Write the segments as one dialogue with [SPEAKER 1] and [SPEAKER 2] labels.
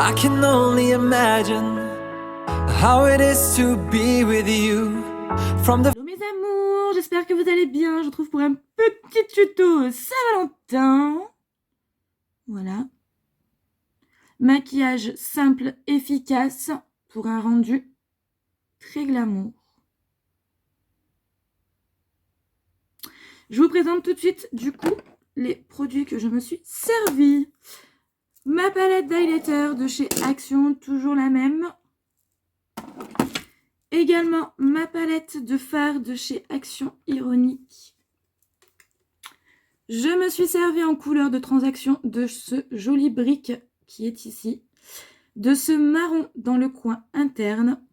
[SPEAKER 1] I can only imagine how it is to be with you from the...
[SPEAKER 2] Hello mes amours, j'espère que vous allez bien. Je vous retrouve pour un petit tuto Saint-Valentin. Voilà. Maquillage simple, efficace pour un rendu très glamour. Je vous présente tout de suite du coup les produits que je me suis servi. Ma palette d'highlighter de chez Action, toujours la même. Également ma palette de fard de chez Action Ironique. Je me suis servi en couleur de transaction de ce joli brick qui est ici, de ce marron dans le coin interne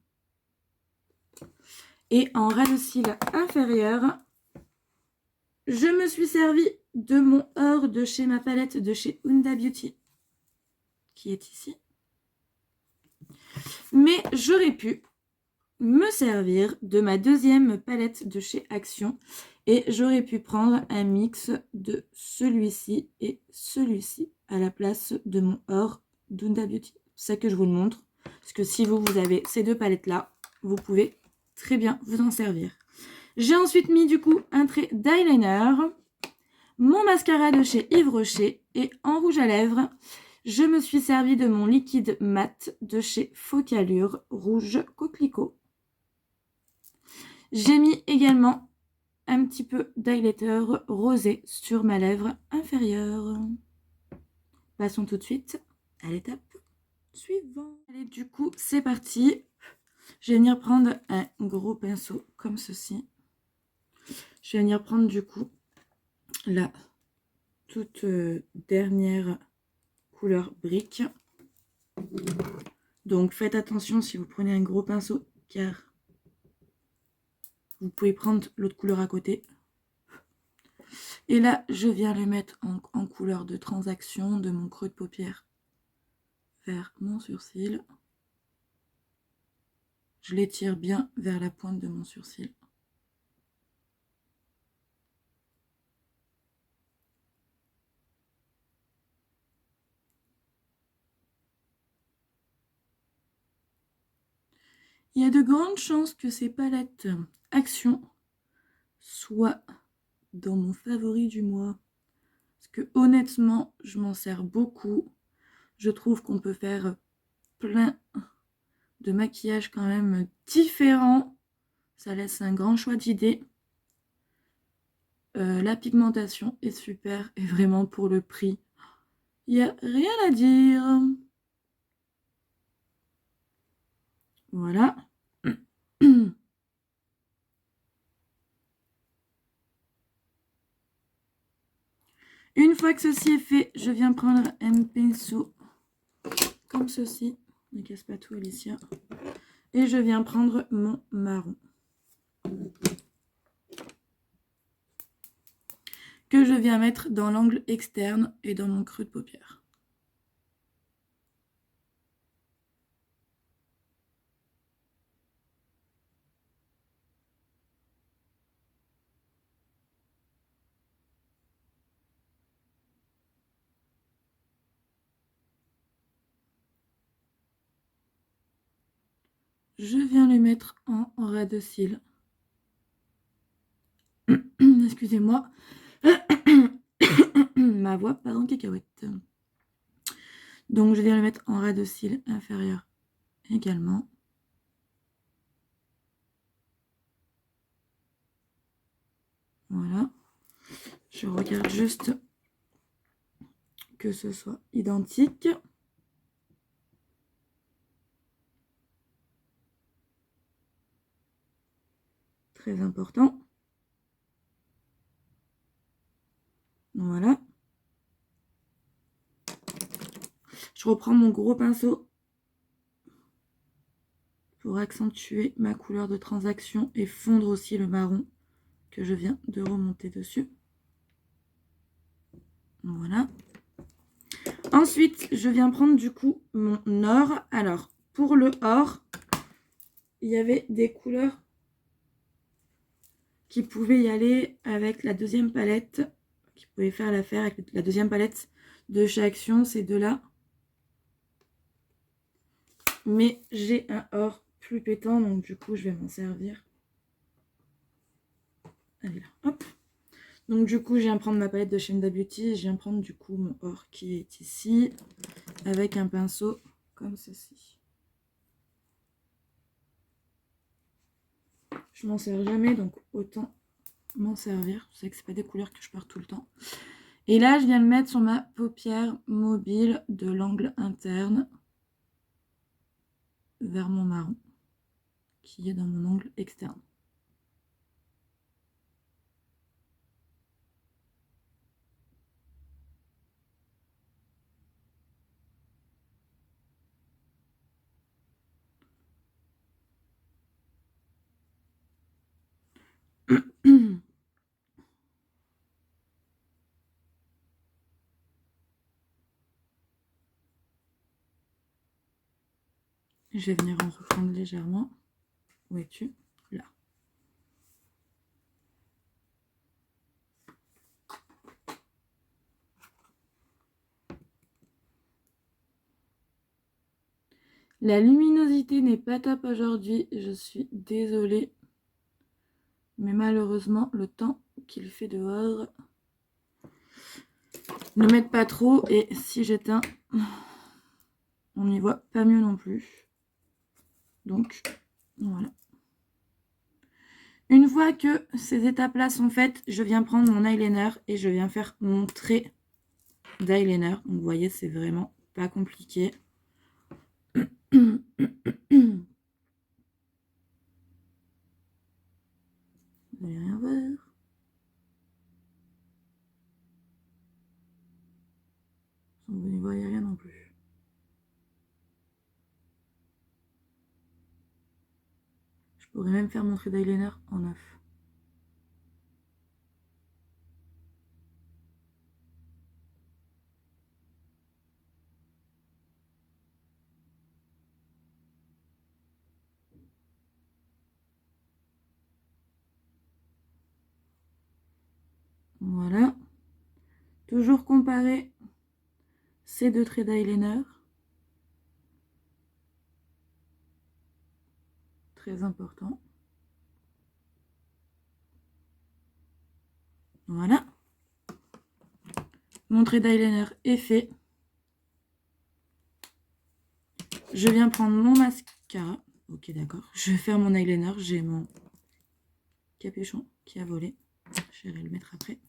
[SPEAKER 2] et en ras de cils inférieur. Je me suis servi de mon or de chez ma palette de chez Huda Beauty qui est ici. Mais j'aurais pu me servir de ma deuxième palette de chez Action et j'aurais pu prendre un mix de celui-ci et celui-ci à la place de mon or d'Huda Beauty. C'est ça que je vous le montre, parce que si vous avez ces deux palettes là, vous pouvez très bien vous en servir. J'ai ensuite mis du coup un trait d'eyeliner, mon mascara de chez Yves Rocher et en rouge à lèvres, je me suis servi de mon liquide mat de chez Focalure rouge coquelicot. J'ai mis également un petit peu d'highlighter rosé sur ma lèvre inférieure. Passons tout de suite à l'étape suivante. Allez, du coup, c'est parti. Je vais venir prendre un gros pinceau comme ceci. Je vais venir prendre du coup la toute dernière couleur brique. Donc faites attention si vous prenez un gros pinceau car vous pouvez prendre l'autre couleur à côté. Et là, je viens le mettre en couleur de transaction de mon creux de paupière vers mon sourcil. Je l'étire bien vers la pointe de mon sourcil. Il y a de grandes chances que ces palettes Action soient dans mon favori du mois. Parce que honnêtement, je m'en sers beaucoup. Je trouve qu'on peut faire plein de maquillages quand même différents. Ça laisse un grand choix d'idées. La pigmentation est super et vraiment pour le prix, il n'y a rien à dire. Voilà. Une fois que ceci est fait, je viens prendre un pinceau comme ceci. Ne casse pas tout, Alicia. Et je viens prendre mon marron. Que je viens mettre dans l'angle externe et dans mon creux de paupière. Je viens le mettre en ras de cils. Excusez-moi. Ma voix part en cacahuète. Donc je viens le mettre en ras de cils inférieur également. Voilà. Je regarde juste que ce soit identique. Très important. Voilà. Je reprends mon gros pinceau pour accentuer ma couleur de transaction et fondre aussi le marron que je viens de remonter dessus. Voilà. Ensuite, je viens prendre du coup mon or. Alors, pour le or, il y avait des couleurs qui pouvaient y aller avec la deuxième palette, qui pouvaient faire l'affaire avec la deuxième palette de chez Action, ces deux-là. Mais j'ai un or plus pétant, donc du coup, je vais m'en servir. Elle est là, hop. Donc du coup, je viens prendre ma palette de Shemda Beauty. Je viens prendre du coup mon or qui est ici, avec un pinceau comme ceci. Je m'en sers jamais, donc autant m'en servir. Je sais que c'est pas des couleurs que je porte tout le temps. Et là, je viens le mettre sur ma paupière mobile de l'angle interne vers mon marron, qui est dans mon angle externe. Je vais venir en reprendre légèrement. Où es-tu? Là. La luminosité n'est pas top aujourd'hui, je suis désolée. Mais malheureusement, le temps qu'il fait dehors ne m'aide pas trop. Et si j'éteins, on n'y voit pas mieux non plus. Donc, voilà. Une fois que ces étapes-là sont faites, je viens prendre mon eyeliner et je viens faire mon trait d'eyeliner. Donc, vous voyez, c'est vraiment pas compliqué. Vous n'allez rien voir. Vous n'y voyez rien non plus. Je pourrais même faire mon trait d'eyeliner en neuf. Voilà. Toujours comparer ces deux traits d'eyeliner. Très important. Voilà. Mon trait d'eyeliner est fait. Je viens prendre mon mascara. Ok, d'accord. Je vais faire mon eyeliner. J'ai mon capuchon qui a volé. Je vais le mettre après.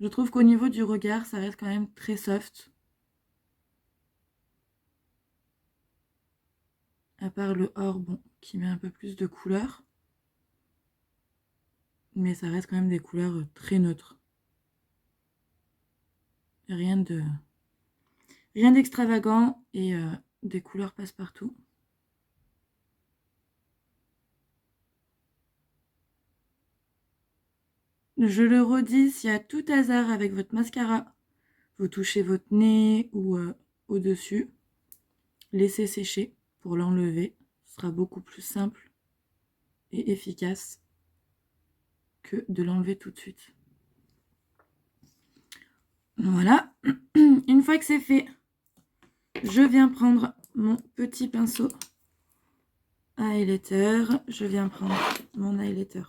[SPEAKER 2] Je trouve qu'au niveau du regard, ça reste quand même très soft. À part le or, bon, qui met un peu plus de couleur. Mais ça reste quand même des couleurs très neutres. Rien d'extravagant et des couleurs passe-partout. Je le redis, s'il y a tout hasard avec votre mascara, vous touchez votre nez ou au-dessus, laissez sécher pour l'enlever. Ce sera beaucoup plus simple et efficace que de l'enlever tout de suite. Voilà. Une fois que c'est fait, je viens prendre mon petit pinceau highlighter. Je viens prendre mon highlighter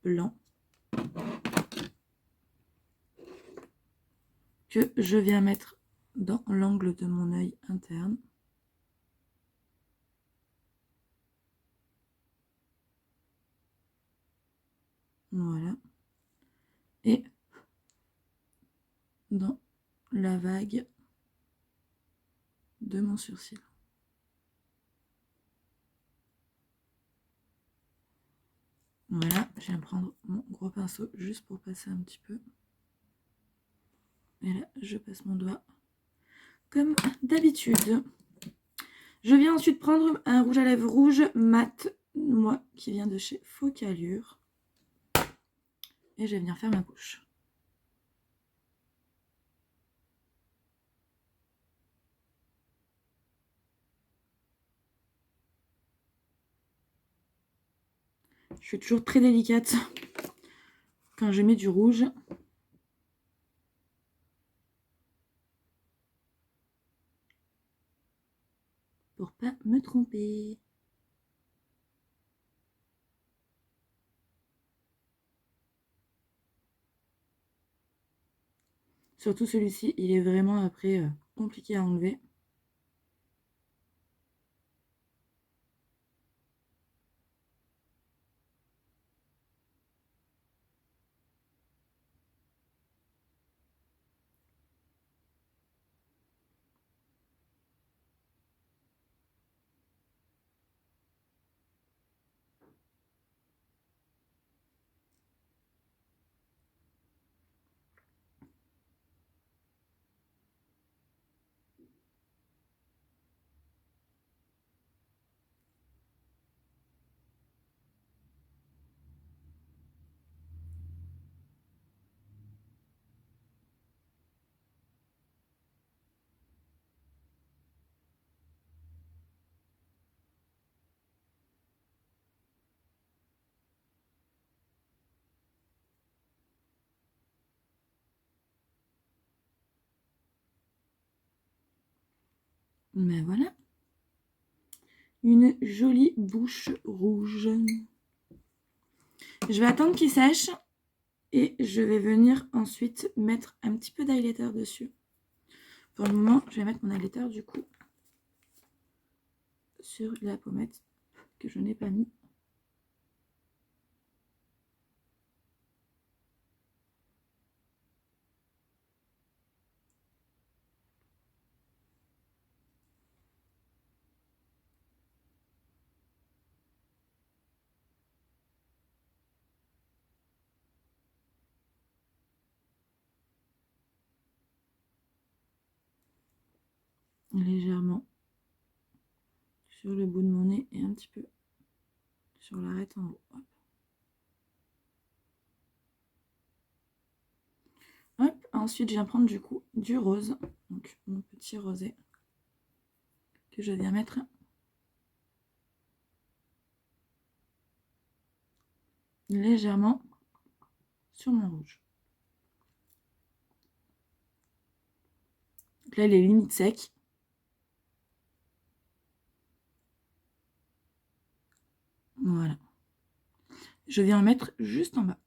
[SPEAKER 2] blanc que je viens mettre dans l'angle de mon œil interne. Voilà. Et dans la vague de mon sourcil. Voilà, je viens prendre mon gros pinceau juste pour passer un petit peu. Et là, je passe mon doigt comme d'habitude. Je viens ensuite prendre un rouge à lèvres rouge mat, moi, qui vient de chez Focalure. Et je vais venir faire ma bouche. Je suis toujours très délicate quand je mets du rouge. Pour pas me tromper. Surtout celui-ci, il est vraiment après compliqué à enlever. Mais voilà. Une jolie bouche rouge. Je vais attendre qu'il sèche et je vais venir ensuite mettre un petit peu d'highlighter dessus. Pour le moment, je vais mettre mon highlighter du coup sur la pommette que je n'ai pas mis. Légèrement sur le bout de mon nez et un petit peu sur l'arête en haut. Hop. Hop. Ensuite, je viens prendre du coup du rose, donc mon petit rosé que je viens mettre légèrement sur mon rouge. Donc là, il est limite sec. Voilà. Je viens en mettre juste en bas.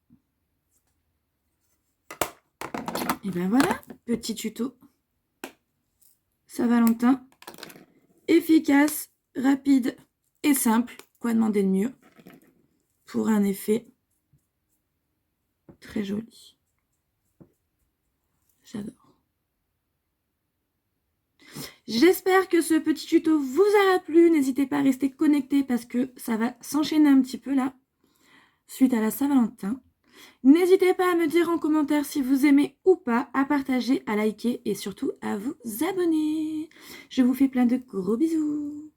[SPEAKER 2] Et ben voilà, petit tuto Saint-Valentin, efficace, rapide et simple. Quoi demander de mieux pour un effet très joli. J'adore. J'espère que ce petit tuto vous aura plu. N'hésitez pas à rester connecté parce que ça va s'enchaîner un petit peu là, suite à la Saint-Valentin. N'hésitez pas à me dire en commentaire si vous aimez ou pas, à partager, à liker et surtout à vous abonner. Je vous fais plein de gros bisous.